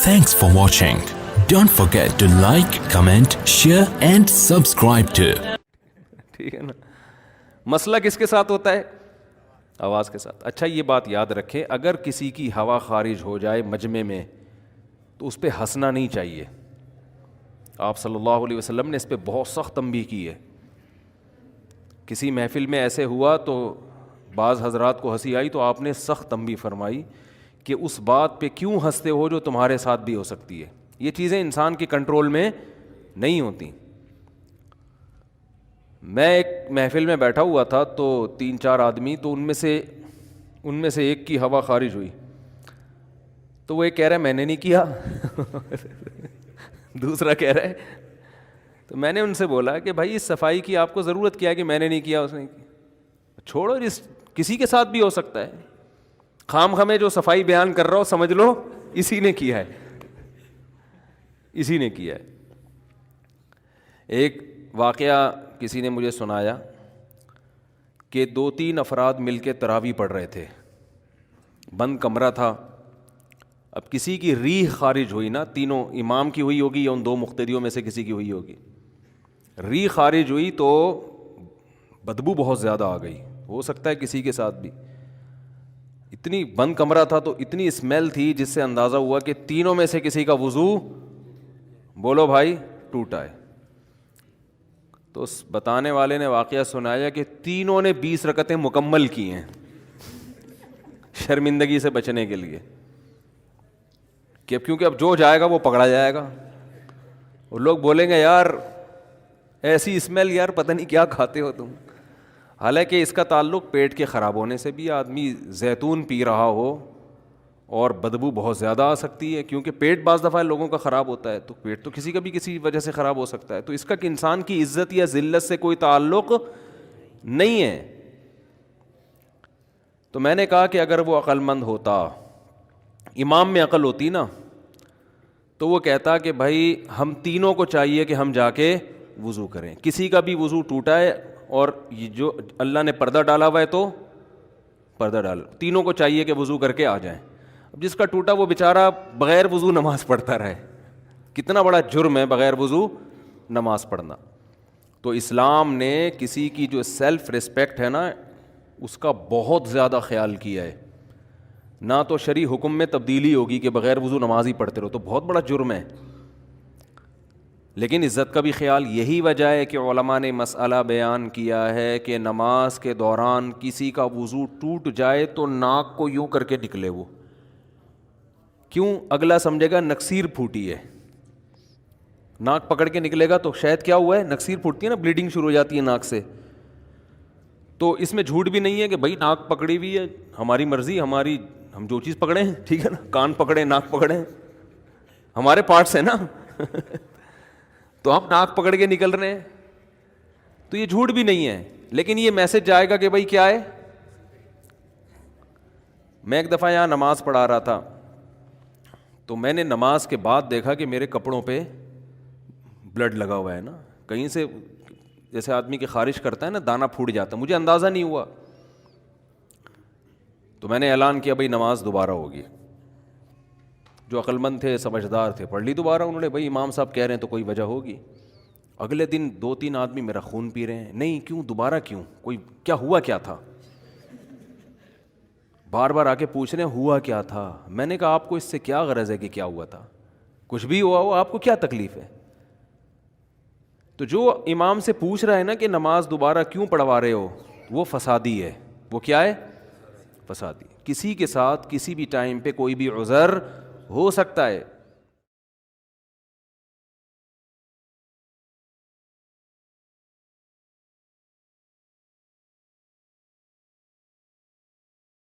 Thanks for watching. Don't forget to like, comment, share and subscribe to. ٹھیک ہے نا. مسئلہ کس کے ساتھ ہوتا ہے؟ آواز کے ساتھ. اچھا یہ بات یاد رکھیں, اگر کسی کی ہوا خارج ہو جائے مجمع میں تو اس پہ ہنسنا نہیں چاہیے. آپ صلی اللہ علیہ وسلم نے اس پہ بہت سخت تنبیہ کی ہے. کسی محفل میں ایسے ہوا تو بعض حضرات کو ہنسی آئی تو آپ نے سخت تنبیہ فرمائی کہ اس بات پہ کیوں ہنستے ہو جو تمہارے ساتھ بھی ہو سکتی ہے. یہ چیزیں انسان کے کنٹرول میں نہیں ہوتی. میں ایک محفل میں بیٹھا ہوا تھا تو 3-4 آدمی, تو ان میں سے ایک کی ہوا خارج ہوئی تو وہ ایک کہہ رہا ہے میں نے نہیں کیا, دوسرا کہہ رہا ہے. تو میں نے ان سے بولا کہ بھائی اس صفائی کی آپ کو ضرورت کیا ہے کہ میں نے نہیں کیا اس نے کیا؟ چھوڑو, کسی کے ساتھ بھی ہو سکتا ہے. خام خامے جو صفائی بیان کر رہا ہو سمجھ لو اسی نے کیا ہے, اسی نے کیا ہے. ایک واقعہ کسی نے مجھے سنایا کہ 2-3 افراد مل کے تراویح پڑھ رہے تھے, بند کمرہ تھا. اب کسی کی ریح خارج ہوئی نا, تینوں امام کی ہوئی ہوگی یا ان 2 مقتدیوں میں سے کسی کی ہوئی ہوگی. ریح خارج ہوئی تو بدبو بہت زیادہ آ گئی, ہو سکتا ہے کسی کے ساتھ بھی. اتنی بند کمرہ تھا تو اتنی اسمیل تھی جس سے اندازہ ہوا کہ تینوں میں سے کسی کا وضو بولو بھائی ٹوٹا ہے. تو اس بتانے والے نے واقعہ سنایا کہ تینوں نے 20 رکعتیں مکمل کی ہیں شرمندگی سے بچنے کے لیے, کہ کیونکہ اب جو جائے گا وہ پکڑا جائے گا. اور لوگ بولیں گے یار ایسی اسمیل, یار پتہ نہیں کیا کھاتے ہو تم. حالانکہ اس کا تعلق پیٹ کے خراب ہونے سے بھی. آدمی زیتون پی رہا ہو اور بدبو بہت زیادہ آ سکتی ہے, کیونکہ پیٹ بعض دفعہ لوگوں کا خراب ہوتا ہے, تو پیٹ تو کسی کا بھی کسی وجہ سے خراب ہو سکتا ہے. تو اس کا کہ انسان کی عزت یا ذلت سے کوئی تعلق نہیں ہے. تو میں نے کہا کہ اگر وہ عقل مند ہوتا, امام میں عقل ہوتی نا, تو وہ کہتا کہ بھائی ہم تینوں کو چاہیے کہ ہم جا کے وضو کریں. کسی کا بھی وضو ٹوٹا ہے اور یہ جو اللہ نے پردہ ڈالا ہوا ہے تو پردہ ڈالو, تینوں کو چاہیے کہ وضو کر کے آ جائیں. اب جس کا ٹوٹا وہ بیچارہ بغیر وضو نماز پڑھتا رہے, کتنا بڑا جرم ہے بغیر وضو نماز پڑھنا. تو اسلام نے کسی کی جو سیلف ریسپیکٹ ہے نا اس کا بہت زیادہ خیال کیا ہے. نہ تو شرعی حکم میں تبدیلی ہوگی کہ بغیر وضو نماز ہی پڑھتے رہو, تو بہت بڑا جرم ہے. لیکن عزت کا بھی خیال. یہی وجہ ہے کہ علماء نے مسئلہ بیان کیا ہے کہ نماز کے دوران کسی کا وضو ٹوٹ جائے تو ناک کو یوں کر کے نکلے وہ. کیوں؟ اگلا سمجھے گا نکسیر پھوٹی ہے. ناک پکڑ کے نکلے گا تو شاید کیا ہوا ہے, نکسیر پھوٹتی ہے نا, بلیڈنگ شروع ہو جاتی ہے ناک سے. تو اس میں جھوٹ بھی نہیں ہے کہ بھائی ناک پکڑی ہوئی ہے, ہماری مرضی, ہم جو چیز پکڑیں, ٹھیک ہے نا, کان پکڑیں ناک پکڑیں, ہمارے پارٹس ہیں نا تو ہم ناک پکڑ کے نکل رہے ہیں, تو یہ جھوٹ بھی نہیں ہے. لیکن یہ میسج جائے گا کہ بھائی کیا ہے. میں ایک دفعہ یہاں نماز پڑھا رہا تھا تو میں نے نماز کے بعد دیکھا کہ میرے کپڑوں پہ بلڈ لگا ہوا ہے نا, کہیں سے جیسے آدمی کی خارش کرتا ہے نا دانہ پھوٹ جاتا ہے, مجھے اندازہ نہیں ہوا. تو میں نے اعلان کیا بھائی نماز دوبارہ ہوگی. جو عقل مند تھے, سمجھدار تھے, پڑھ لی دوبارہ. انہوں نے بھائی امام صاحب کہہ رہے ہیں تو کوئی وجہ ہوگی. اگلے دن 2-3 آدمی میرا خون پی رہے ہیں. نہیں کیوں, دوبارہ کیوں, کوئی کیا ہوا کیا تھا, بار بار آ کے پوچھ رہے ہیں ہوا کیا تھا. میں نے کہا آپ کو اس سے کیا غرض ہے کہ کیا ہوا تھا, کچھ بھی ہوا ہو, آپ کو کیا تکلیف ہے. تو جو امام سے پوچھ رہا ہے نا کہ نماز دوبارہ کیوں پڑھوا رہے ہو, وہ فسادی ہے. وہ کیا ہے, فسادی. کسی کے ساتھ کسی بھی ٹائم پہ کوئی بھی عذر ہو سکتا ہے.